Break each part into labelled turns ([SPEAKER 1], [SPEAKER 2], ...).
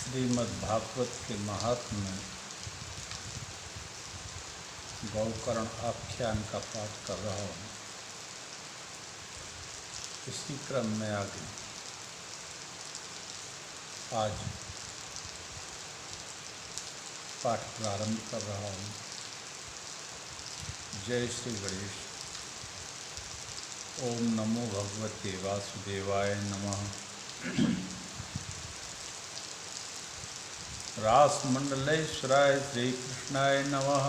[SPEAKER 1] श्रीमद्भागवत के महात्म्य में गौकर्ण आख्यान का पाठ कर रहा हूँ। इसी क्रम में आगे आज पाठ प्रारंभ कर रहा हूँ। जय श्री गणेश। ओम नमो भगवते वासुदेवाय नमः। रासमंडलेश्वराय श्री कृष्णाय नमः।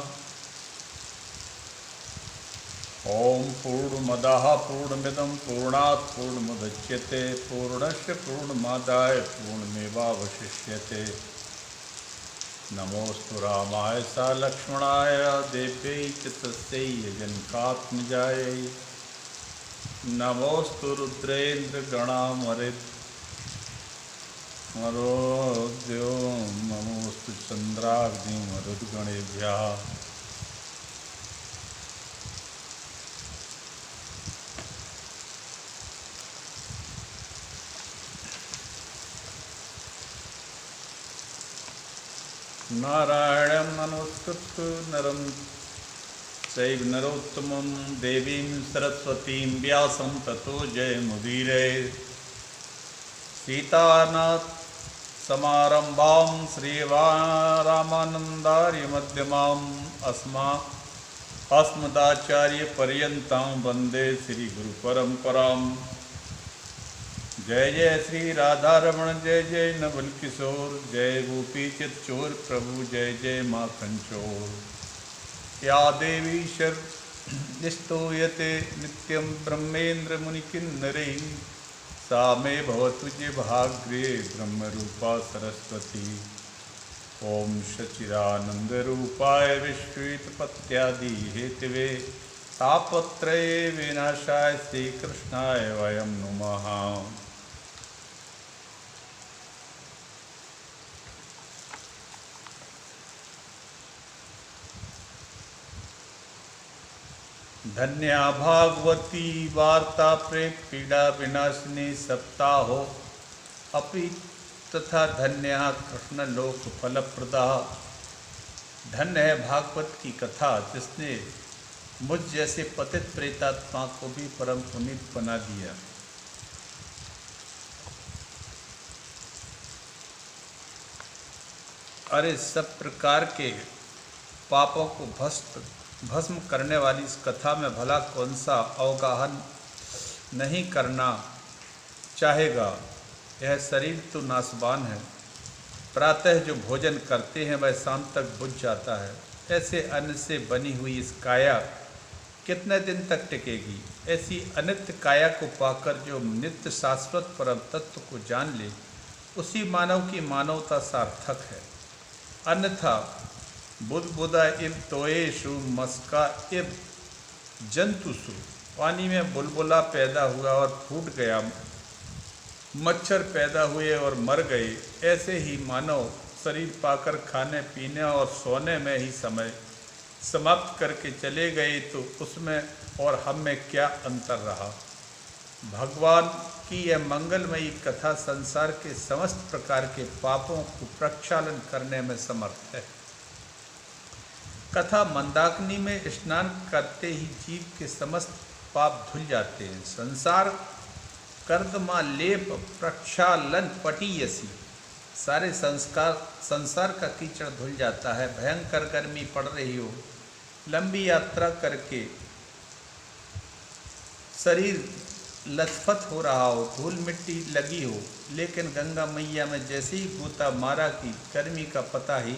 [SPEAKER 1] ओम पूर्णमदः पूर्णमिदं पूर्णात् पूर्णमुदच्यते पूर्णस्य पूर्णमादाय पूर्णमेवावशिष्यते। नमोस्तु रामाय स लक्ष्मणाय देव्यै च तस्यै जनकात्मजायै। नमोस्तु रुद्रेन्द्रगणामरुद्यो नमोस्तु चन्द्राग्निमरुद्गणेभ्यः। नारायणं नमस्कृत्य नरं चैव नरोत्तमं देवीं सरस्वतीं व्यासं ततो जयमुदीरये। सीतानाथ समारंभां श्रीरामानन्दार्यमध्यमाम् अस्मदाचार्यपर्यन्तां वन्दे श्रीगुरुपरम्पराम्। जय जय श्री राधारमण जय जय नवल किशोर जय गोपी चित चोर प्रभु जय जय माखन चोर। या देवी स्तूयते नित्यं ब्रह्मेन्द्र मुनिकिन्नरैः सा मे भवतु जिह्वाग्रे ब्रह्मरूपा सरस्वती। ओम सच्चिदानन्दरूपाय विश्वेतपत्यादि हेतवे तापत्रये विनाशाय श्रीकृष्णाय वयं नुमः। धन्या भागवती वार्ता प्रेत पीड़ा विनाशिनी सप्ताहो अपि तथा धन्या कृष्ण लोक फलप्रदा। धन्य है भागवत की कथा जिसने मुझ जैसे पतित प्रेतात्मा को भी परम पुनीत बना दिया। अरे सब प्रकार के पापों को भस्म करने वाली इस कथा में भला कौन सा अवगाहन नहीं करना चाहेगा। यह शरीर तो नासवान है, प्रातः जो भोजन करते हैं वह शाम तक बुझ जाता है। ऐसे अन्न से बनी हुई इस काया कितने दिन तक टिकेगी। ऐसी अनित्य काया को पाकर जो नित्य शाश्वत परम तत्व को जान ले उसी मानव की मानवता सार्थक है। अन्यथा बुदबुदा इव तोयेशु मस्का इव जंतुसु। पानी में बुलबुला पैदा हुआ और फूट गया, मच्छर पैदा हुए और मर गए, ऐसे ही मानव शरीर पाकर खाने पीने और सोने में ही समय समाप्त करके चले गए तो उसमें और हम में क्या अंतर रहा। भगवान की यह मंगलमयी कथा संसार के समस्त प्रकार के पापों को प्रक्षालन करने में समर्थ है। कथा मंदाकिनी में स्नान करते ही जीव के समस्त पाप धुल जाते हैं। संसार कर्दमा लेप प्रक्षालन पटीयसी। सारे संसार का कीचड़ धुल जाता है। भयंकर गर्मी पड़ रही हो, लंबी यात्रा करके शरीर लथपथ हो रहा हो, धूल मिट्टी लगी हो, लेकिन गंगा मैया में जैसे ही गोता मारा कि गर्मी का पता ही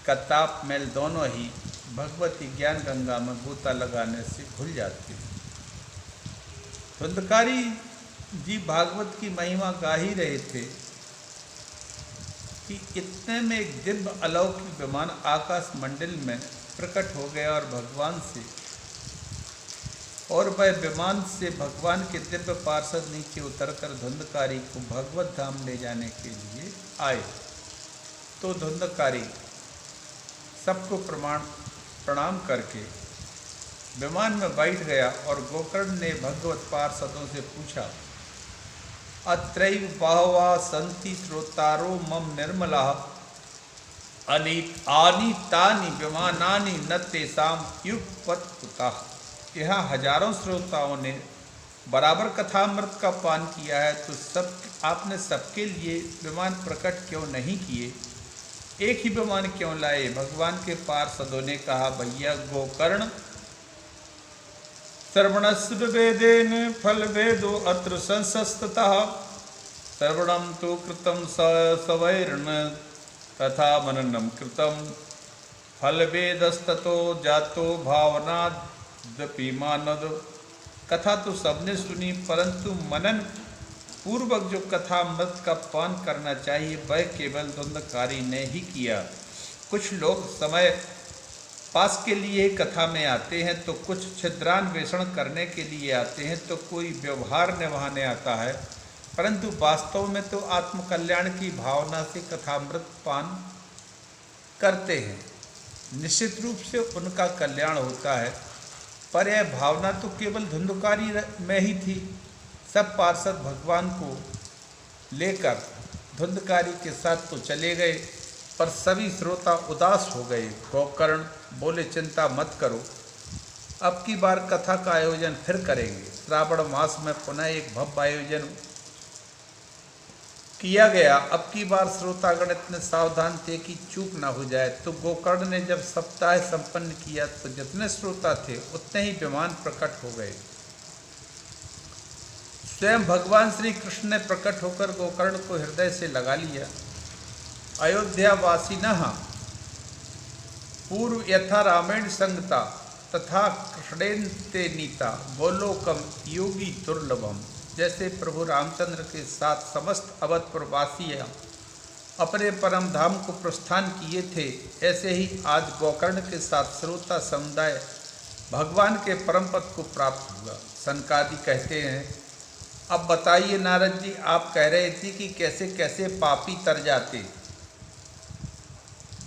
[SPEAKER 1] का ताप मैल दोनों ही भगवती ज्ञान गंगा में गोता लगाने से घुल जाती है। धुंधकारी जी भागवत की महिमा गा ही रहे थे कि इतने में एक दिव्य अलौकिक विमान आकाश मंडल में प्रकट हो गया और वह विमान से भगवान के दिव्य पार्षद नीचे उतरकर धुंधकारी को भगवत धाम ले जाने के लिए आए। तो धुंधकारी सबको प्रणाम करके विमान में बैठ गया और गोकर्ण ने भगवत पार्षदों से पूछा अत्रैव बहवः सन्ति श्रोतारो मम निर्मलाः आनीतानि विमानानि न तेषां युगपत्कुतः। यहाँ हजारों श्रोताओं ने बराबर कथामृत का पान किया है, तो आपने सबके लिए विमान प्रकट क्यों नहीं किए? एक ही विमान क्यों लाए? भगवान के पार्षदों ने कहा, भैया गोकर्ण, श्रवणस्य वेदेन फल वेदो अत्र संसस्ततः श्रवणम तो कृतम सवैर्न तथा मननम कृतम फल वेदस्ततो जातो भावनादपि मानद। कथा तो सबने सुनी, परंतु मनन पूर्वक जो कथा अमृत का पान करना चाहिए वह केवल धुंधकारी ने ही किया। कुछ लोग समय पास के लिए कथा में आते हैं, तो कुछ छिद्रान्वेषण करने के लिए आते हैं, तो कोई व्यवहार निभाने आता है, परंतु वास्तव में तो आत्मकल्याण की भावना से कथामृत पान करते हैं। निश्चित रूप से उनका कल्याण होता है, पर यह भावना तो केवल धुंधकारी में ही थी। सब पार्षद भगवान को लेकर धुंधकारी के साथ तो चले गए, पर सभी श्रोता उदास हो गए। गोकर्ण बोले, चिंता मत करो, अब की बार कथा का आयोजन फिर करेंगे। श्रावण मास में पुनः एक भव्य आयोजन किया गया। अब की बार श्रोतागण इतने सावधान थे कि चूक ना हो जाए। तो गोकर्ण ने जब सप्ताह संपन्न किया, तो जितने श्रोता थे उतने ही विमान प्रकट हो गए। स्वयं भगवान श्री कृष्ण ने प्रकट होकर गोकर्ण को हृदय से लगा लिया। अयोध्यावासिनः पूर्व यथा रामेण संगता तथा कृष्णेन ते नीता गोलोकम योगी दुर्लभम। जैसे प्रभु रामचंद्र के साथ समस्त अवधपुर वासी अपने परम धाम को प्रस्थान किए थे, ऐसे ही आज गोकर्ण के साथ श्रोता समुदाय भगवान के परम पद को प्राप्त हुआ। सनकादि कहते हैं, अब बताइए नारद जी, आप कह रहे थे कि कैसे कैसे पापी तर जाते,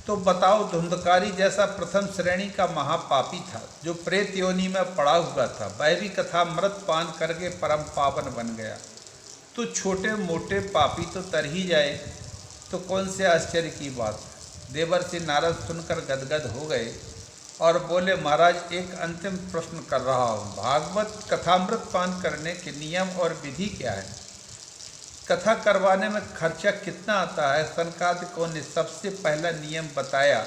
[SPEAKER 1] तो बताओ, धुंधकारी जैसा प्रथम श्रेणी का महापापी था, जो प्रेत योनि में पड़ा हुआ था, वह भी कथामृत पान करके परम पावन बन गया। तो छोटे मोटे पापी तो तर ही जाए, तो कौन से आश्चर्य की बात। देवर्षि नारद सुनकर गदगद हो गए और बोले, महाराज, एक अंतिम प्रश्न कर रहा हूँ। भागवत कथामृत पान करने के नियम और विधि क्या है? कथा करवाने में खर्चा कितना आता है? सनकादिकों ने सबसे पहला नियम बताया।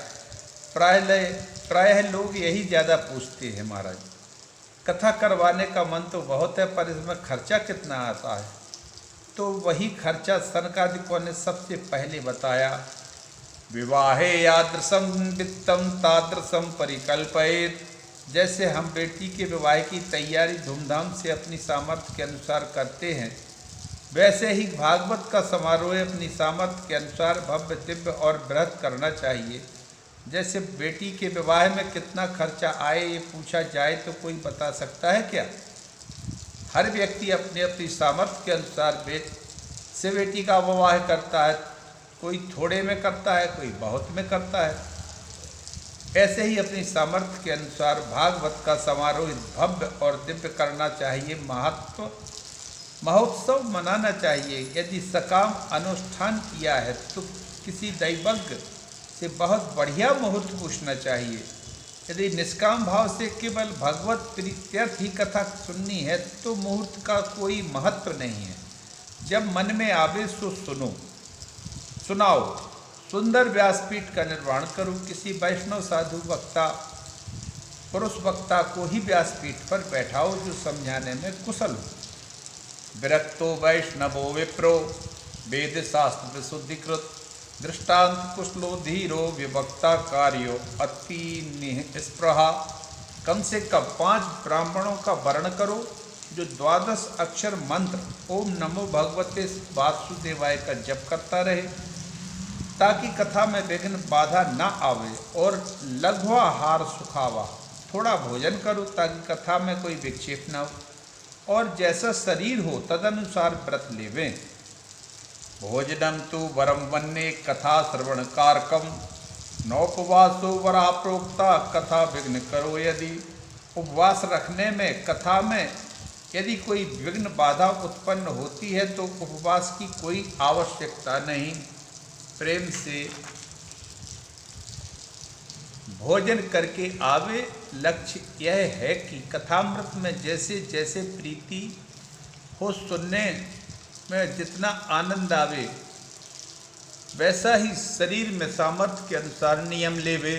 [SPEAKER 1] प्रायः लोग यही ज़्यादा पूछते हैं, महाराज, कथा करवाने का मन तो बहुत है, पर इसमें खर्चा कितना आता है? तो वही खर्चा सनकादिकों ने सबसे पहले बताया। विवाहे यादृशम वित्तम तादृशम परिकल्पयेत। जैसे हम बेटी के विवाह की तैयारी धूमधाम से अपनी सामर्थ्य के अनुसार करते हैं, वैसे ही भागवत का समारोह अपनी सामर्थ्य के अनुसार भव्य, दिव्य और बृहत करना चाहिए। जैसे बेटी के विवाह में कितना खर्चा आए ये पूछा जाए तो कोई बता सकता है क्या? हर व्यक्ति अपनी अपनी सामर्थ्य के अनुसार से बेटी का विवाह करता है। कोई थोड़े में करता है, कोई बहुत में करता है। ऐसे ही अपनी सामर्थ्य के अनुसार भागवत का समारोह भव्य और दिव्य करना चाहिए। महोत्सव मनाना चाहिए। यदि सकाम अनुष्ठान किया है तो किसी दैवज्ञ से बहुत बढ़िया मुहूर्त पूछना चाहिए। यदि निष्काम भाव से केवल भगवत प्रीत्यर्थ ही कथा सुननी है तो मुहूर्त का कोई महत्व नहीं है। जब मन में आवे सो सुनाओ। सुंदर व्यासपीठ का निर्माण करो। किसी वैष्णव साधु वक्ता, पुरुष वक्ता को ही व्यासपीठ पर बैठाओ जो समझाने में कुशल हो। विरक्तो वैष्णवो विप्रो वेद शास्त्र विशुद्धिकृत दृष्टांत कुशलो धीरो विवक्ता कार्यो अति निःस्पृहा। कम से कम 5 ब्राह्मणों का वर्ण करो जो 12 अक्षर मंत्र ओम नमो भगवते वासुदेवाय का जप करता रहे, ताकि कथा में विघ्न बाधा न आवे। और लघ्वाहार सुखावा, थोड़ा भोजन करो ताकि कथा में कोई विक्षेप न हो, और जैसा शरीर हो तदनुसार व्रत लेवें। भोजनम तो वरम वन्ने कथा श्रवण कारकम नौपवासो वरा प्रोक्ता कथा विघ्न करो यदि। उपवास रखने में, कथा में यदि कोई विघ्न बाधा उत्पन्न होती है तो उपवास की कोई आवश्यकता नहीं। प्रेम से भोजन करके आवे। लक्ष्य यह है कि कथामृत में जैसे जैसे प्रीति हो, सुनने में जितना आनंद आवे, वैसा ही शरीर में सामर्थ्य के अनुसार नियम लेवे।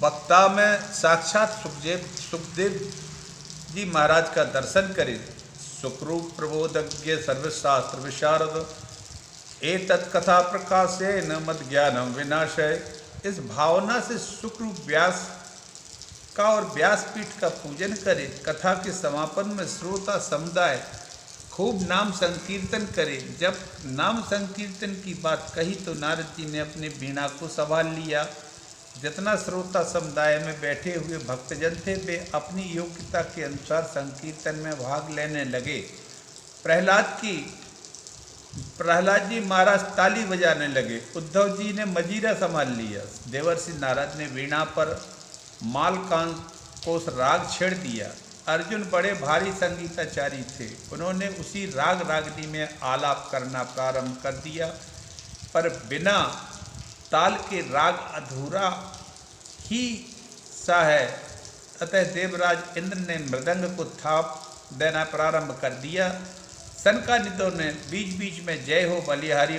[SPEAKER 1] वक्ता में साक्षात सुखदेव जी महाराज का दर्शन करे। सुखरूप प्रबोधज्ञ सर्वशास्त्र विशारद एतत् कथा प्रकाशेन मद ज्ञानम विनाशय। इस भावना से सुखरूप व्यास का और व्यासपीठ का पूजन करे। कथा के समापन में श्रोता समुदाय खूब नाम संकीर्तन करे। जब नाम संकीर्तन की बात कही तो नारद जी ने अपने वीणा को संभाल लिया। जितना श्रोता समुदाय में बैठे हुए भक्तजन थे वे अपनी योग्यता के अनुसार संकीर्तन में भाग लेने लगे। प्रहलाद जी महाराज ताली बजाने लगे। उद्धव जी ने मजीरा संभाल लिया। देवर्षि नारद ने वीणा पर मालकांकोस राग छेड़ दिया। अर्जुन बड़े भारी संगीताचारी थे, उन्होंने उसी राग रागनी में आलाप करना प्रारंभ कर दिया, पर बिना ताल के राग अधूरा ही सा है। अतः देवराज इंद्र ने मृदंग को थाप देना प्रारंभ कर दिया। सनकादित्यों ने बीच बीच में जय हो बलिहारी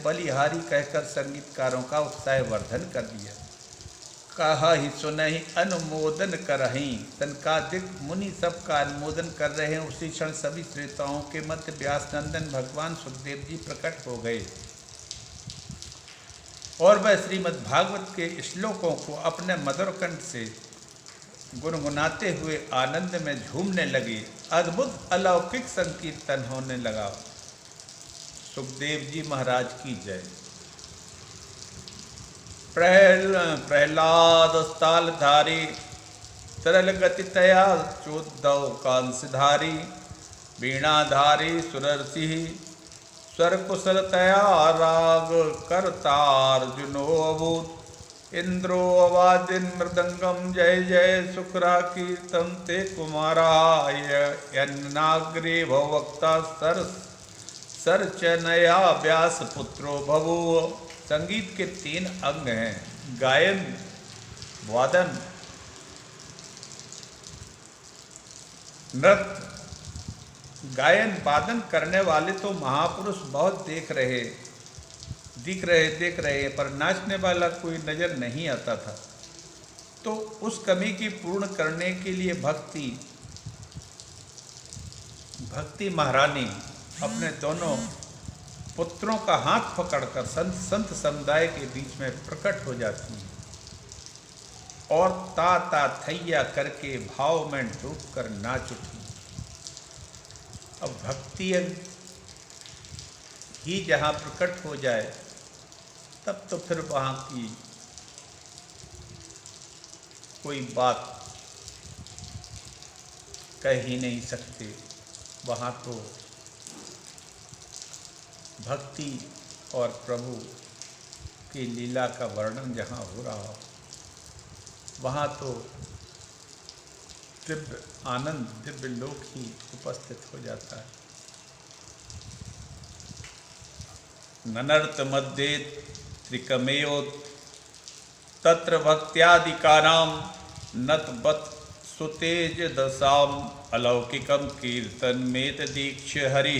[SPEAKER 1] बलिहारी कहकर संगीतकारों का उत्साह वर्धन कर दिया। कहा ही सुनहि अनुमोदन करहीं। सनकादिक मुनि सबका अनुमोदन कर रहे हैं। उसी क्षण सभी श्रोताओं के मध्य व्यास नंदन भगवान सुखदेव जी प्रकट हो गए और वह श्रीमद् भागवत के श्लोकों को अपने मधुर कंठ से गुनगुनाते हुए आनंद में झूमने लगे। अद्भुत अलौकिक संकीर्तन होने लगा। सुखदेव जी महाराज की जय। प्रहलाद तालधारी सरल गति तया चोद्धव कांसधारी वीणाधारी सुरर्षि स्वर कुशल तया राग करतार्जुनो अभूत इंद्रो अवादिन मृदंगम जय जय शुक्रा कीर्तन ते कुमाराय यन्नाग्रे भवक्ता सरचनया व्यास पुत्रो भवो। संगीत के 3 अंग हैं, गायन, वादन, नृत्य। गायन वादन करने वाले तो महापुरुष बहुत देख रहे पर नाचने वाला कोई नजर नहीं आता था। तो उस कमी की पूर्ण करने के लिए भक्ति महारानी अपने दोनों पुत्रों का हाथ पकड़कर संत समुदाय के बीच में प्रकट हो जाती हैं और ता थैया करके भाव में डूबकर नाच उठी। अब भक्ति ही जहाँ प्रकट हो जाए तब तो फिर वहाँ की कोई बात कह ही नहीं सकते। वहाँ तो भक्ति और प्रभु की लीला का वर्णन जहाँ हो रहा हो वहाँ तो दिव्य आनंद, दिव्य लोक ही उपस्थित हो जाता है। ननर्त मध्ये त्रिकमेयो तत्र भक्त्यादिकानां नतबत सुतेज दशाम अलौकिकम कीर्तन मेत दीक्ष हरि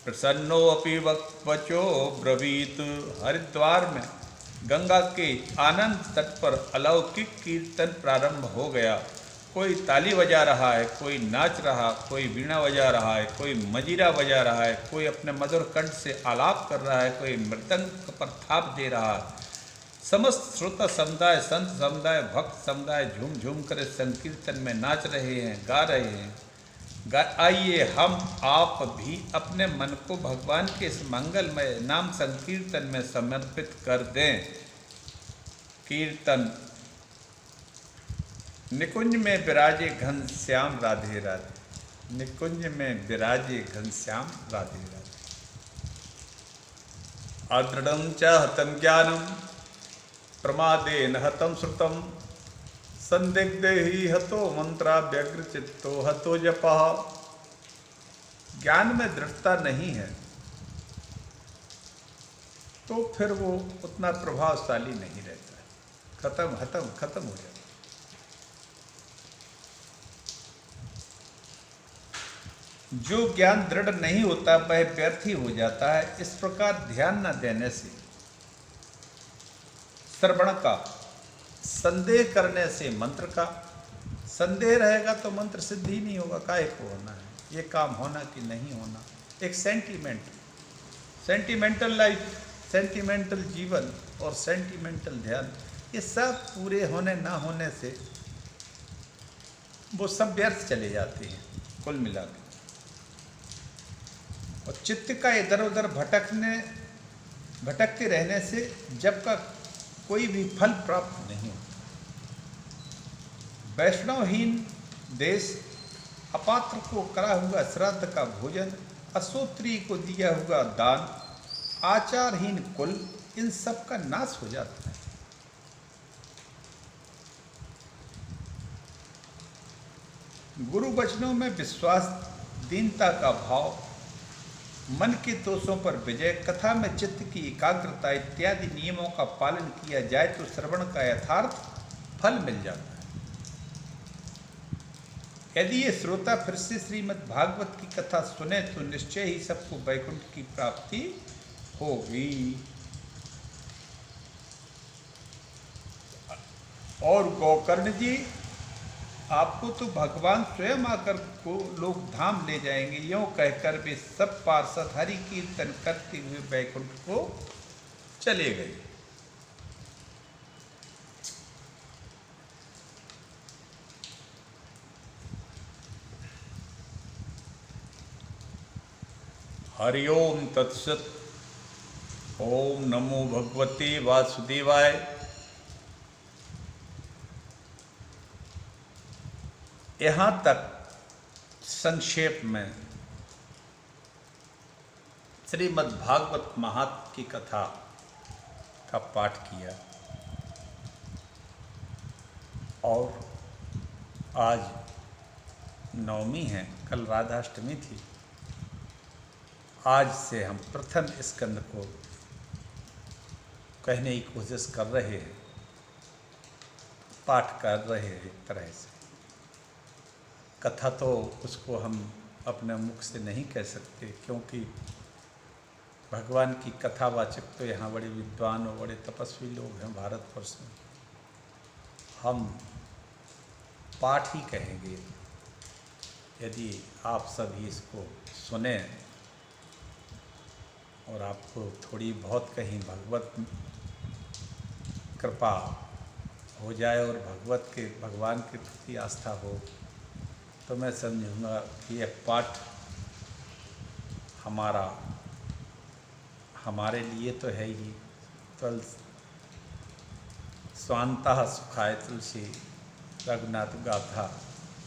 [SPEAKER 1] प्रसन्नो अपि वचो ब्रवीत। हरिद्वार में गंगा के आनंद तट पर अलौकिक कीर्तन प्रारंभ हो गया। कोई ताली बजा रहा है, कोई नाच रहा, कोई वीणा बजा रहा है, कोई मजीरा बजा रहा है, कोई अपने मधुर कंठ से आलाप कर रहा है, कोई मृदंग पर थाप दे रहा है। समस्त श्रोता समुदाय, संत समुदाय, भक्त समुदाय झूम झूम कर इस संकीर्तन में नाच रहे हैं, गा रहे हैं। आइए हम आप भी अपने मन को भगवान के इस मंगलमय नाम संकीर्तन में समर्पित कर दें। कीर्तन। निकुंज में विराजे घनश्याम राधे राधे। निकुंज में विराजे घनश्याम राधे राधे। अदृढ़ं च हतं ज्ञानं प्रमादेन हतं श्रुतं संदिग्ध ही हतो मंत्रा व्यग्र चित्तो हतो जपः। ज्ञान में दृढ़ता नहीं है तो फिर वो उतना प्रभावशाली नहीं रहता है, खत्म हो जाता है। जो ज्ञान दृढ़ नहीं होता वह व्यर्थ ही हो जाता है। इस प्रकार ध्यान न देने से, श्रवण का, संदेह करने से मंत्र का, संदेह रहेगा तो मंत्र सिद्ध ही नहीं होगा। काहे को होना है, ये काम होना कि नहीं होना। एक सेंटिमेंटल लाइफ, सेंटिमेंटल जीवन और सेंटिमेंटल ध्यान, ये सब पूरे होने ना होने से वो सब व्यर्थ चले जाते हैं कुल मिला के। और चित्त का इधर उधर भटकते रहने से जब का कोई भी फल प्राप्त नहीं होता। वैष्णवहीन देश, अपात्र को करा हुआ श्राद्ध का भोजन, असूत्री को दिया हुआ दान, आचारहीन कुल, इन सब का नाश हो जाता है। गुरु वचनों में विश्वास, दीनता का भाव, मन के दोषों पर विजय, कथा में चित्त की एकाग्रता इत्यादि नियमों का पालन किया जाए तो श्रवण का यथार्थ फल मिल जाता है। यदि ये श्रोता फिर से श्रीमद् भागवत की कथा सुने तो निश्चय ही सबको वैकुंठ की प्राप्ति होगी। और गोकर्ण जी, आपको तो भगवान स्वयं आकर को लोग धाम ले जाएंगे, यों कहकर वे सब पार्षद हरि कीर्तन करते हुए वैकुंठ को चले गए। हरि ओम तत्सत। ओम नमो भगवते वासुदेवाय। यहाँ तक संक्षेप में श्रीमद् भागवत महात्म्य की कथा का पाठ किया। और आज नवमी है, कल राधाष्टमी थी। आज से हम प्रथम स्कंद को कहने की कोशिश कर रहे हैं, पाठ कर रहे हैं। एक तरह से कथा तो उसको हम अपने मुख से नहीं कह सकते, क्योंकि भगवान की कथावाचक तो यहाँ बड़े विद्वान और बड़े तपस्वी लोग हैं भारतवर्ष में। हम पाठ ही कहेंगे। यदि आप सभी इसको सुने और आपको थोड़ी बहुत कहीं भगवत कृपा हो जाए और भगवान के प्रति आस्था हो, तो मैं समझूंगा कि यह पाठ हमारे लिए तो है ही। स्वांतः सुखाय तुलसी रघुनाथ गाथा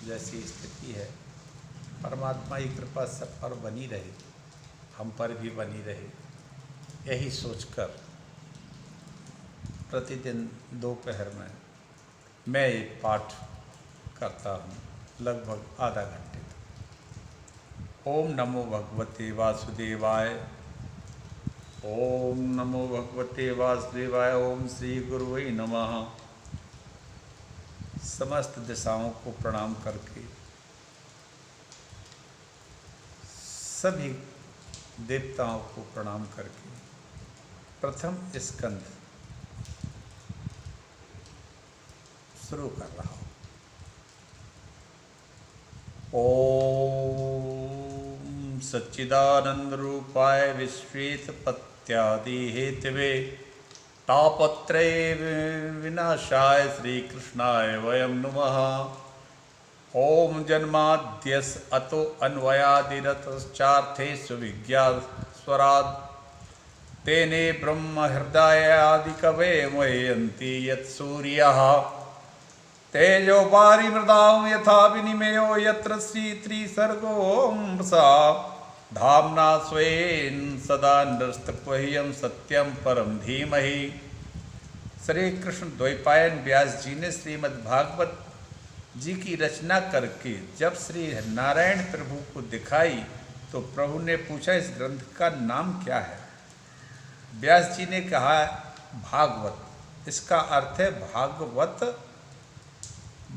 [SPEAKER 1] जैसी स्थिति है। परमात्मा की कृपा सब पर बनी रहे, हम पर भी बनी रहे, यही सोचकर प्रतिदिन दोपहर में मैं ये पाठ करता हूँ, लगभग आधा घंटे तक। ओम नमो भगवते वासुदेवाय। ओम नमो भगवते वासुदेवाय। ओम श्री गुरुवे नमः। समस्त दिशाओं को प्रणाम करके, सभी देवताओं को प्रणाम करके प्रथम स्कंद शुरू कर रहा हूँ। ओम सच्चिदानंद रूपाय विश्वेशपत्यादि हेतवे तापत्रय विनाशाय श्री कृष्णाय वयं नमः। ओम जन्माद्यस अतो अन्वयादिरतश्चार्थेषु विज्ञास्वरात् तेने ब्रह्म हृदयादिकवे मुह्यन्ति यत्सूर्यः तेजो पारिमृदां यथा विनिमयो यत्र श्रीत्रिसर्गोऽंसा धाम्ना स्वेन सदा नृस्तक्वह्यं सत्यं परं धीमहि। श्री कृष्ण द्वैपायन व्यास जी ने श्रीमद् भागवत जी की रचना करके जब श्री नारायण प्रभु को दिखाई तो प्रभु ने पूछा, इस ग्रंथ का नाम क्या है? व्यास जी ने कहा, भागवत। इसका अर्थ है भागवत,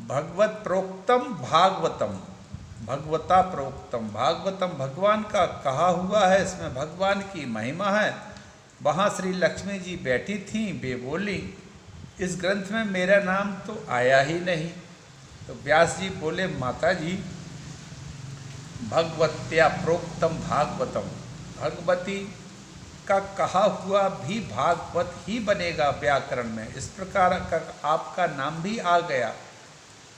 [SPEAKER 1] भगवत प्रोक्तम भागवतम, भगवता प्रोक्तम। भागवतम भगवान का कहा हुआ है, इसमें भगवान की महिमा है। वहाँ श्री लक्ष्मी जी बैठी थीं, वे बोली, इस ग्रंथ में मेरा नाम तो आया ही नहीं। तो व्यास जी बोले, माता जी, भगवत्या प्रोक्तम भागवतम, भगवती का कहा हुआ भी भागवत ही बनेगा व्याकरण में, इस प्रकार का आपका नाम भी आ गया।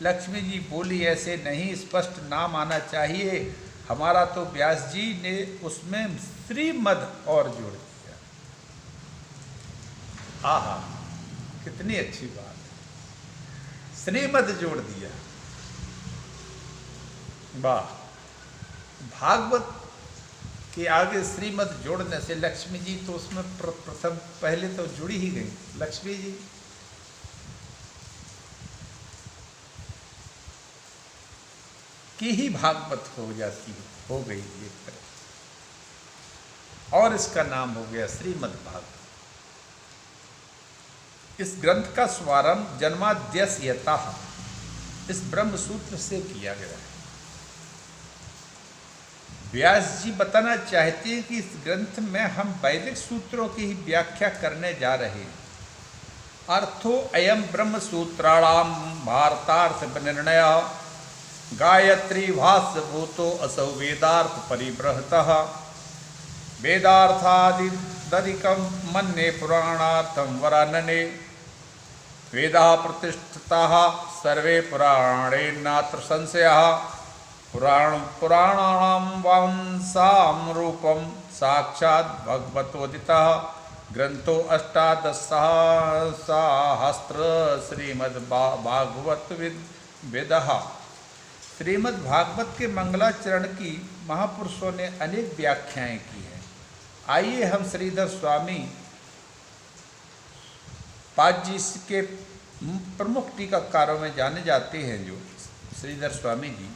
[SPEAKER 1] लक्ष्मी जी बोली, ऐसे नहीं, स्पष्ट नाम आना चाहिए। हमारा तो व्यास जी ने उसमें श्रीमद और जोड़ दिया। आहा, कितनी अच्छी बात, श्रीमद जोड़ दिया, वाह। भागवत के आगे श्रीमद जोड़ने से लक्ष्मी जी तो उसमें प्रथम पहले तो जुड़ी ही गई। लक्ष्मी जी की ही भागवत हो गई एक तरह, और इसका नाम हो गया श्रीमद् भागवत। इस ग्रंथ का स्वारंभ जन्माद्यस्यतः इस ब्रह्म सूत्र से किया गया है। व्यास जी बताना चाहते हैं कि इस ग्रंथ में हम वैदिक सूत्रों की ही व्याख्या करने जा रहे हैं। अर्थो अयम ब्रह्म सूत्राणाम भारतार्थ निर्णय गायत्री भाष्य भूतो असौ वेदार्थ परिबृहतः वेदार्थादिकम मन्ये पुराणार्थम वरानने वेदा प्रतिष्ठिता सर्वे पुराणे नात्र संशयः पुराणानां वांसां रूपं साक्षात् भगवतोदितः ग्रंथो अष्टादशसहस्र श्रीमद्भागवत वेदः। श्रीमद् भागवत के मंगलाचरण की महापुरुषों ने अनेक व्याख्याएं की हैं। आइए हम श्रीधर स्वामी पाद जी के प्रमुख टीकाकारों में जाने जाते हैं, जो श्रीधर स्वामी जी,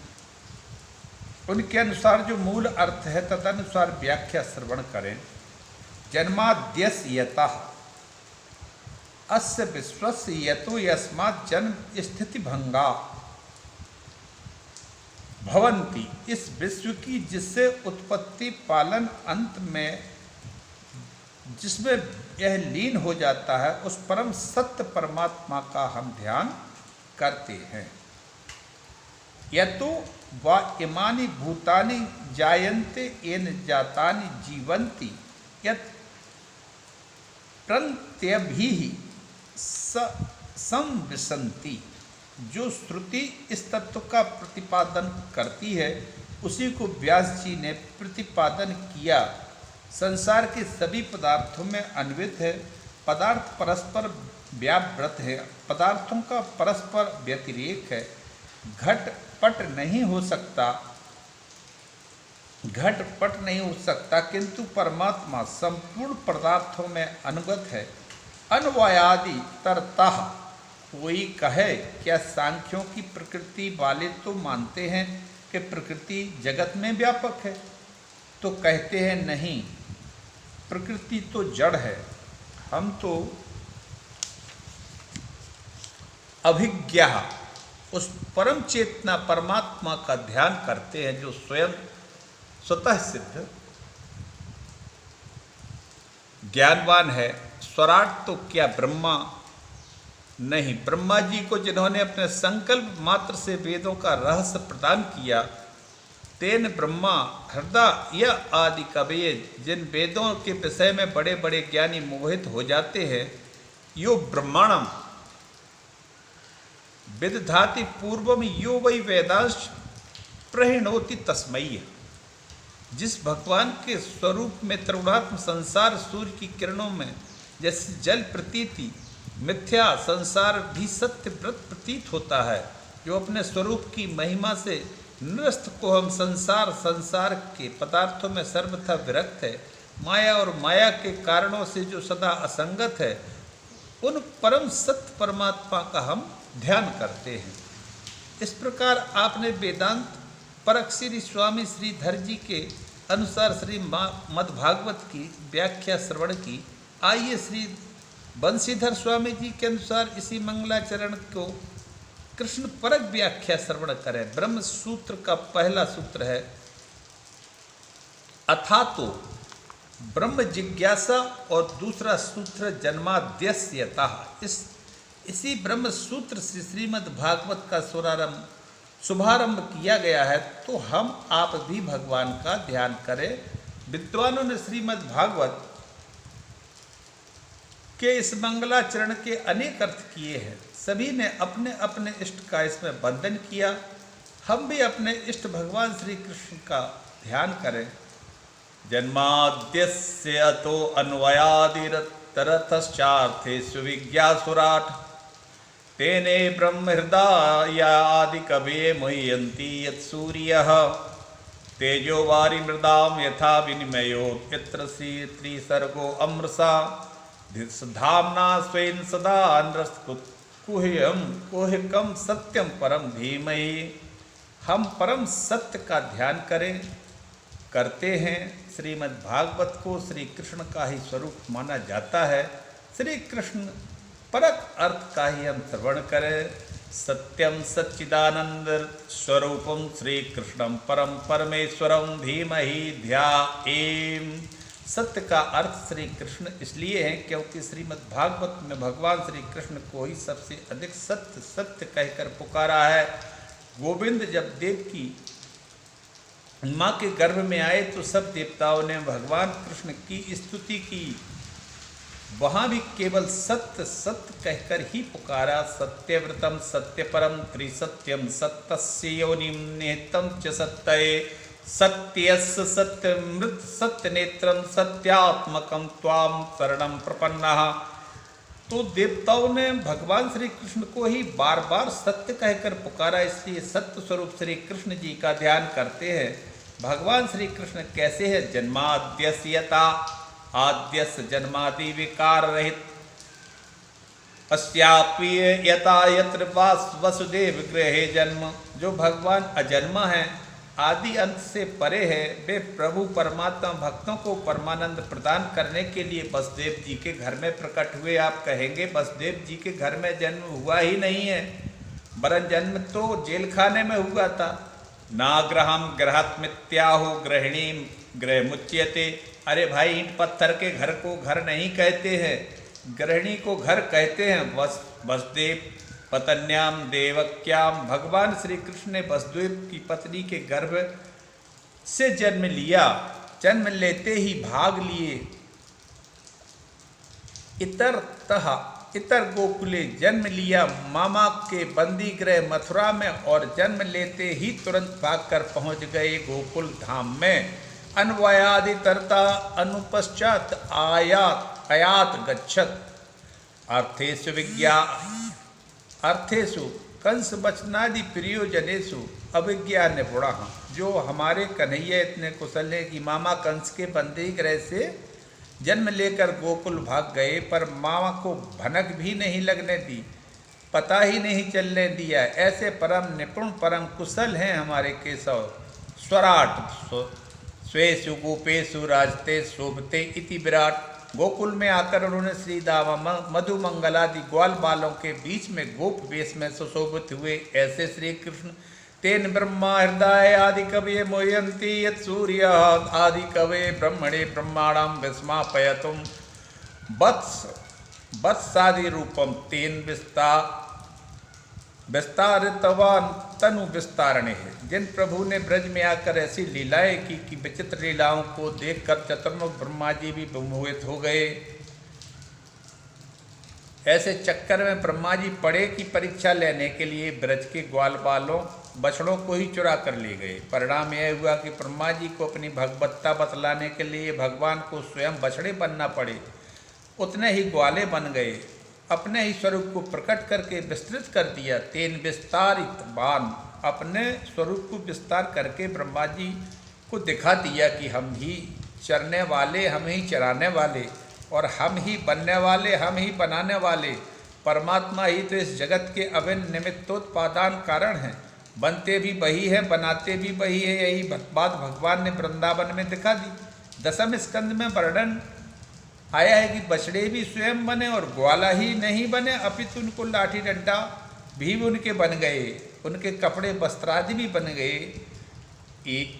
[SPEAKER 1] उनके अनुसार जो मूल अर्थ है तदनुसार व्याख्या श्रवण करें। जन्माद्यस्यतः अस्य विश्वस्य यतो यस्मात् जन्म स्थिति भंगा भवन्ति, इस विश्व की जिससे उत्पत्ति पालन अंत में जिसमें यह लीन हो जाता है, उस परम सत्य परमात्मा का हम ध्यान करते हैं। यतो वा इमानि भूतानि जायन्ते येन जातानि जीवन्ति यत् प्रत्यभिः संविशन्ति। जो श्रुति इस तत्व का प्रतिपादन करती है उसी को व्यास जी ने प्रतिपादन किया। संसार के सभी पदार्थों में अन्वित है। पदार्थ परस्पर व्यावृत है, पदार्थों का परस्पर व्यतिरेक है। घटपट नहीं हो सकता, किंतु परमात्मा संपूर्ण पदार्थों में अनुगत है। अन्वयादि तरतः कोई कहे, क्या सांख्यों की प्रकृति वाले तो मानते हैं कि प्रकृति जगत में व्यापक है, तो कहते हैं नहीं, प्रकृति तो जड़ है। हम तो अभिज्ञा उस परम चेतना परमात्मा का ध्यान करते हैं जो स्वयं स्वतः सिद्ध ज्ञानवान है। स्वराट तो क्या ब्रह्मा नहीं, ब्रह्मा जी को जिन्होंने अपने संकल्प मात्र से वेदों का रहस्य प्रदान किया, तेन ब्रह्मा हृदय आदि कवये, जिन वेदों के विषय में बड़े बड़े ज्ञानी मोहित हो जाते हैं, यो ब्रह्माणम विदधाति पूर्वम यो वै वेदांश प्रहिणोति तस्मै। जिस भगवान के स्वरूप में तरुणात्म संसार सूर्य की किरणों में जैसे जल प्रतीति मिथ्या, संसार भी सत्य व्रत प्रतीत होता है, जो अपने स्वरूप की महिमा से निरस्त को हम संसार के पदार्थों में सर्वथा विरक्त है। माया और माया के कारणों से जो सदा असंगत है, उन परम सत्य परमात्मा का हम ध्यान करते हैं। इस प्रकार आपने वेदांत परक श्री स्वामी श्रीधर जी के अनुसार श्री मद्भागवत की व्याख्या श्रवण की। आइए श्री बंशीधर स्वामी जी के अनुसार इसी मंगलाचरण को कृष्ण परक व्याख्या श्रवण करें। ब्रह्म सूत्र का पहला सूत्र है अथातो ब्रह्म जिज्ञासा, और दूसरा सूत्र जन्माद्यस्यतः। इसी ब्रह्म सूत्र से श्रीमद् भागवत का शुभारंभ किया गया है। तो हम आप भी भगवान का ध्यान करें। विद्वानों ने श्रीमद् भागवत के इस मंगलाचरण के अनेक अर्थ किए हैं। सभी ने अपने अपने इष्ट का इसमें बंधन किया। हम भी अपने इष्ट भगवान श्री कृष्ण का ध्यान करें। जन्माद्यस्य अतो अन्वयादिरतरतश्चार्थेषु विज्ञासुराट् तेने ब्रह्म हृदयादि कवये मुह्यन्ति यत्सूर्यः तेजो वारिमृदां यथा विनिमयो यत्र त्रिसर्गो अमृषा धाम्ना स्वेन सदा कुह्यकं सत्यम परम धीमहि। हम परम सत्य का ध्यान करते हैं। श्रीमद् भागवत को श्री कृष्ण का ही स्वरूप माना जाता है। श्री कृष्ण परक अर्थ का ही हम श्रवण करें। सत्यम सच्चिदानंद स्वरूपम श्री कृष्णम परम परमेश्वरम धीमहि ध्यायेम। सत्य का अर्थ श्री कृष्ण इसलिए है क्योंकि श्रीमद् भागवत में भगवान श्री कृष्ण को ही सबसे अधिक सत्य सत्य कहकर पुकारा है। गोविंद जब देवकी माँ के गर्भ में आए तो सब देवताओं ने भगवान कृष्ण की स्तुति की। वहाँ भी केवल सत्य सत्य कहकर ही पुकारा। सत्यव्रतम सत्यपरम त्रिसत्यम सत्यस्य योनिम निहितम च सत्तये सत्यस्य सत्यमृत सत्यनेत्रम सत्यात्मकम त्वाम शरणं प्रपन्नः। तो देवताओं ने भगवान श्री कृष्ण को ही बार बार सत्य कहकर पुकारा। इसलिए सत्य स्वरूप श्री कृष्ण जी का ध्यान करते हैं। भगवान श्री कृष्ण कैसे है? जन्माद्यस्यता, आद्यस्य जन्मादि विकार रहित, अस्यापि यता यत्र वसुदेव गृहे जन्म। जो भगवान अजन्मा है, आदि अंत से परे है, वे प्रभु परमात्मा भक्तों को परमानंद प्रदान करने के लिए वसुदेव जी के घर में प्रकट हुए। आप कहेंगे वसुदेव जी के घर में जन्म हुआ ही नहीं है, वरन जन्म तो जेल खाने में हुआ था। नाग्रहम गृहात्मित्याहु गृहिणीम गृह मुच्यते। अरे भाई, ईंट पत्थर के घर को घर नहीं कहते हैं, गृहिणी को घर कहते हैं। वसुदेव पत्न्याम देवक्याम, भगवान श्री कृष्ण ने वसुदेव की पत्नी के गर्भ से जन्म लिया। जन्म लेते ही भाग लिए इतर गोकुले, जन्म लिया मामा के बंदी गृह मथुरा में, और जन्म लेते ही तुरंत भागकर पहुंच गए गोकुल धाम में। अन्वयादि तरता अनुपश्चात आयात गच्छत अर्थेषु कंस वचनादि प्रियोजनेषु अभिज्ञा निपुणा। जो हमारे कन्हैया इतने कुशल है कि मामा कंस के बंदी गृह से जन्म लेकर गोकुल भाग गए, पर मामा को भनक भी नहीं लगने दी, पता ही नहीं चलने दिया। ऐसे परम निपुण परम कुशल हैं हमारे केशव। स्वराट स्वेषु गोपेषु राजते शोभते इति विराट। गोकुल में आकर उन्होंने श्री दामा मधुमंगलादि ग्वाल बालों के बीच में गोप वेश में सुशोभित हुए। ऐसे श्री कृष्ण तेन ब्रह्मा हृदय आदि कवये मोहयन्ति यत् सूर्य आदि कवये ब्रह्मणे ब्रह्माणां विस्मापयतुम वत्सादि रूपम तेन विस्तारितवान तनु विस्तारणे है। जिन प्रभु ने ब्रज में आकर ऐसी लीलाएं की कि विचित्र लीलाओं को देखकर चतुर्मुख ब्रह्मा जी भी विमोहित हो गए। ऐसे चक्कर में ब्रह्मा जी पड़े की परीक्षा लेने के लिए ब्रज के ग्वाल बालों बछड़ों को ही चुरा कर ले गए। परिणाम यह हुआ कि ब्रह्मा जी को अपनी भगवत्ता बतलाने के लिए भगवान को स्वयं बछड़े बनना पड़े। उतने ही ग्वाले बन गए, अपने ही स्वरूप को प्रकट करके विस्तृत कर दिया। तेन विस्तारित बान, अपने स्वरूप को विस्तार करके ब्रह्मा जी को दिखा दिया कि हम ही चरने वाले, हम ही चराने वाले। और हम ही बनने वाले, हम ही बनाने वाले, परमात्मा ही तो इस जगत के अभिन्न निमित्तोत्पादान कारण हैं। बनते भी वही है, बनाते भी वही है। यही बात भगवान ने वृंदावन में दिखा दी। दसम स्कंद में वर्णन आया है कि बछड़े भी स्वयं बने और ग्वाला ही नहीं बने, अपितु उनको लाठी डंडा भी उनके बन गए, उनके कपड़े वस्त्रादि भी बन गए।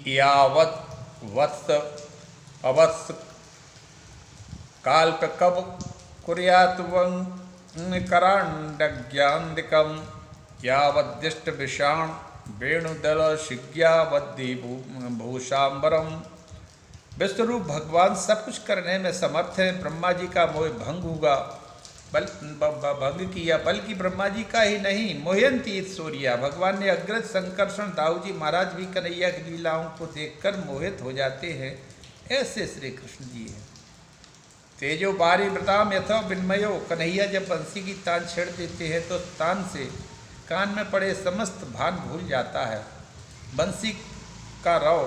[SPEAKER 1] यावत वत्स अवत्स काल्प कब कुर्यात करांडज्ञान्दिकम यावद्दिष्ट विषाण वेणुदल शिज्ञावद्धि भूषांबरम। विश्वरूप भगवान सब कुछ करने में समर्थ है। ब्रह्मा जी का मोह भंग होगा, भंग किया, बल्कि ब्रह्मा जी का ही नहीं, मोहयंती सूर्या, भगवान ने अग्रज संकर्षण दाऊ जी महाराज भी कन्हैया की लीलाओं को देखकर मोहित हो जाते हैं। ऐसे श्री कृष्ण जी हैं। तेजो बारी मृताम यथो विन्मयो, कन्हैया जब बंसी की तान छेड़ देते हैं तो तान से कान में पड़े समस्त भान भूल जाता है। बंसी का रव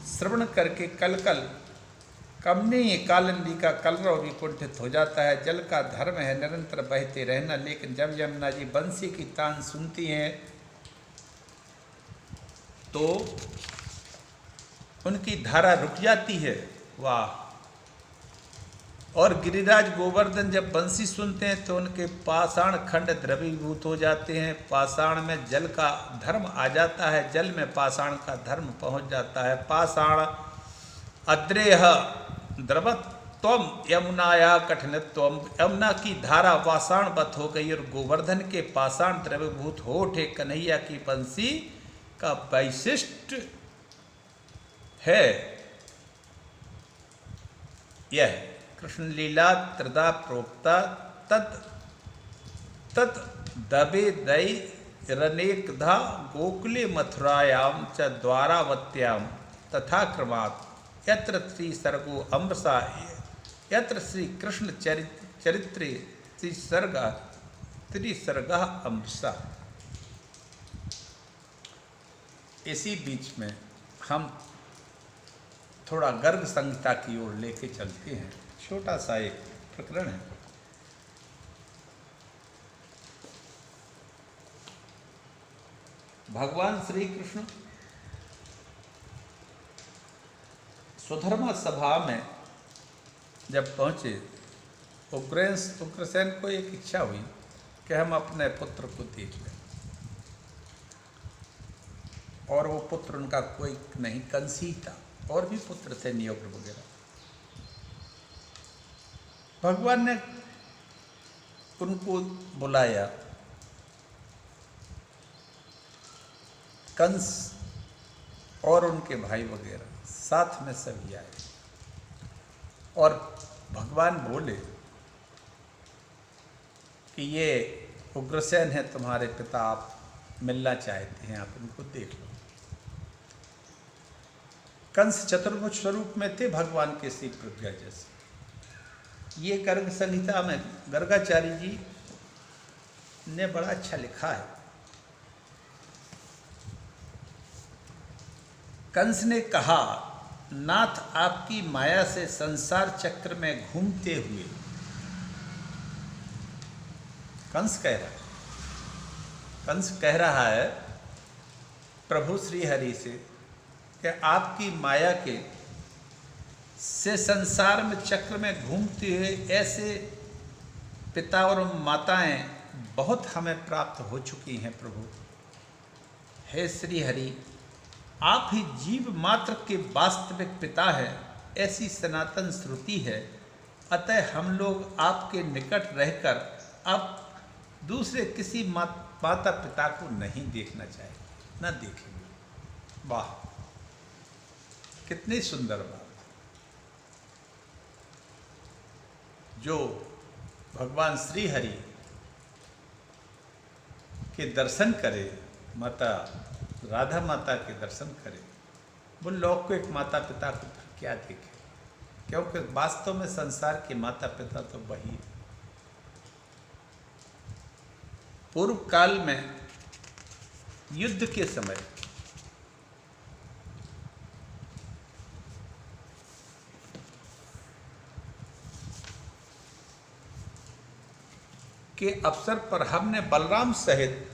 [SPEAKER 1] श्रवण करके कलकल कमनी कालिंदी का कलरव भी कुंठित हो जाता है। जल का धर्म है निरंतर बहते रहना, लेकिन जब यमुना जी बंसी की तान सुनती हैं तो उनकी धारा रुक जाती है। वाह! और गिरिराज गोवर्धन जब बंसी सुनते हैं तो उनके पाषाण खंड द्रवीभूत हो जाते हैं। पाषाण में जल का धर्म आ जाता है, जल में पाषाण का धर्म पहुंच जाता है। पाषाण अद्रेह द्रवत्वम यमुनाया कठिनत्वम, यमुना की धारा पाषाणवत हो गई और गोवर्धन के पाषाण द्रवीभूत हो उठे। कन्हैया की बंसी का वैशिष्ट है यह। कृष्ण लीला त्रिदा प्रोक्ता तत् दबे दई रनेकधा गोकुले मथुरायाम च द्वारावत्याम तथा क्रमात् यत्र श्री सर्गो अमृषा यत्र श्री कृष्ण चरित्रे त्रिसर्ग अमृषा। इसी बीच में हम थोड़ा गर्ग संहिता की ओर लेके चलते हैं। छोटा सा एक प्रकरण है। भगवान श्री कृष्ण सुधर्मा सभा में जब पहुंचे, उग्रसेन को एक इच्छा हुई कि हम अपने पुत्र को देख लें, और वो पुत्र उनका कोई नहीं, कंस ही था। और भी पुत्र थे नियोग वगैरह। भगवान ने उनको बुलाया। कंस और उनके भाई वगैरह साथ में सभी आए और भगवान बोले कि ये उग्रसेन है तुम्हारे पिता, आप मिलना चाहते हैं, आप उनको देख लो। कंस चतुर्भुज स्वरूप में थे भगवान के श्री प्रज्ञा जैसे। ये गर्ग संहिता में गर्गाचार्य जी ने बड़ा अच्छा लिखा है। कंस ने कहा, नाथ आपकी माया से संसार चक्र में घूमते हुए, कंस कह रहा है प्रभु श्री हरि से कि आपकी माया के से संसार में चक्र में घूमते हुए ऐसे पिता और माताएं बहुत हमें प्राप्त हो चुकी हैं प्रभु। हे श्री हरि, आप ही जीव मात्र के वास्तविक पिता हैं, ऐसी सनातन श्रुति है। अतः हम लोग आपके निकट रहकर अब दूसरे किसी माता पिता को नहीं देखना चाहेंगे, न देखेंगे। वाह, कितनी सुंदर बात। जो भगवान श्री हरि के दर्शन करे, माता राधा माता के दर्शन करे, वो लोग को एक माता पिता को क्या देखे, क्योंकि वास्तव में संसार के माता पिता तो वही। पूर्व काल में युद्ध के समय के अवसर पर हमने बलराम सहित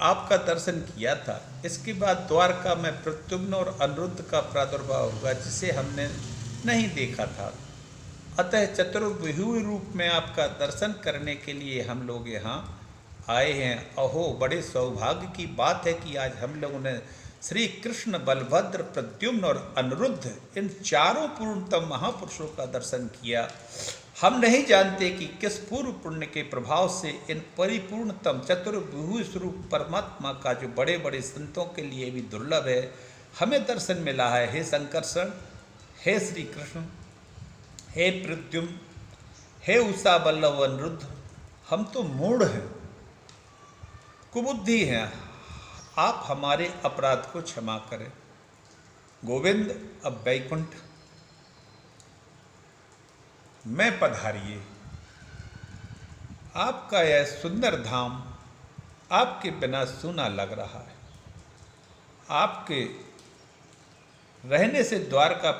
[SPEAKER 1] आपका दर्शन किया था। इसके बाद द्वारका में प्रद्युम्न और अनिरुद्ध का प्रादुर्भाव हुआ, जिसे हमने नहीं देखा था। अतः चतुर्व्यूह रूप में आपका दर्शन करने के लिए हम लोग यहाँ आए हैं। अहो, बड़े सौभाग्य की बात है कि आज हम लोगों ने श्री कृष्ण, बलभद्र, प्रद्युम्न और अनिरुद्ध इन चारों पूर्णतम महापुरुषों का दर्शन किया। हम नहीं जानते कि किस पूर्व पुण्य के प्रभाव से इन परिपूर्णतम चतुर्व्यूह स्वरूप परमात्मा का, जो बड़े बड़े संतों के लिए भी दुर्लभ है, हमें दर्शन मिला है। हे संकर्षण, हे श्री कृष्ण, हे प्रद्युम्न, हे उषा बल्लभ अनिरुद्ध, हम तो मूढ़ हैं, कुबुद्धि हैं, आप हमारे अपराध को क्षमा करें। गोविंद, अब वैकुंठ में पधारिए। आपका यह सुंदर धाम आपके बिना सूना लग रहा है। आपके रहने से द्वारका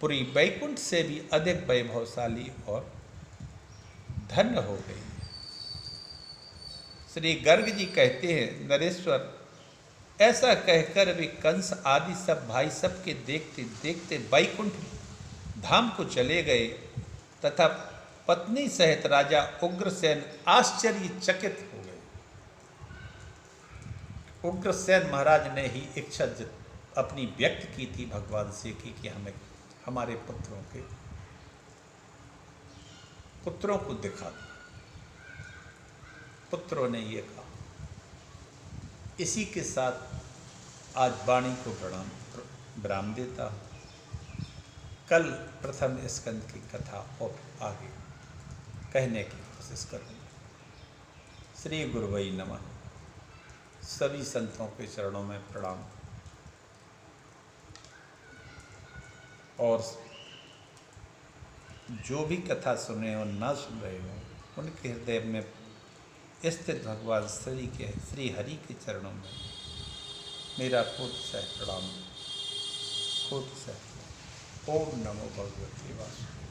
[SPEAKER 1] पुरी वैकुंठ से भी अधिक वैभवशाली और धन्य हो गई। श्री गर्ग जी कहते हैं, नरेश्वर, ऐसा कहकर वे कंस आदि सब भाई सबके देखते देखते वैकुंठ धाम को चले गए तथा पत्नी सहित राजा उग्रसेन आश्चर्यचकित हो गए। उग्रसेन महाराज ने ही इच्छा अपनी व्यक्त की थी भगवान से कि हमें हमारे पुत्रों को दिखा दो। पुत्रों ने ये कहा। इसी के साथ आज वाणी को विराम देता हूँ। कल प्रथम स्कंद की कथा और आगे कहने की कोशिश करूँगा। श्री गुरुवै नमः। सभी संतों के चरणों में प्रणाम। और जो भी कथा सुने और ना सुन रहे हो, उनके हृदय में स्थित भगवान श्री हरि के चरणों में मेरा कोटि सह प्रणाम, कोटि सह। ओम नमो भगवते वासुदेवाय।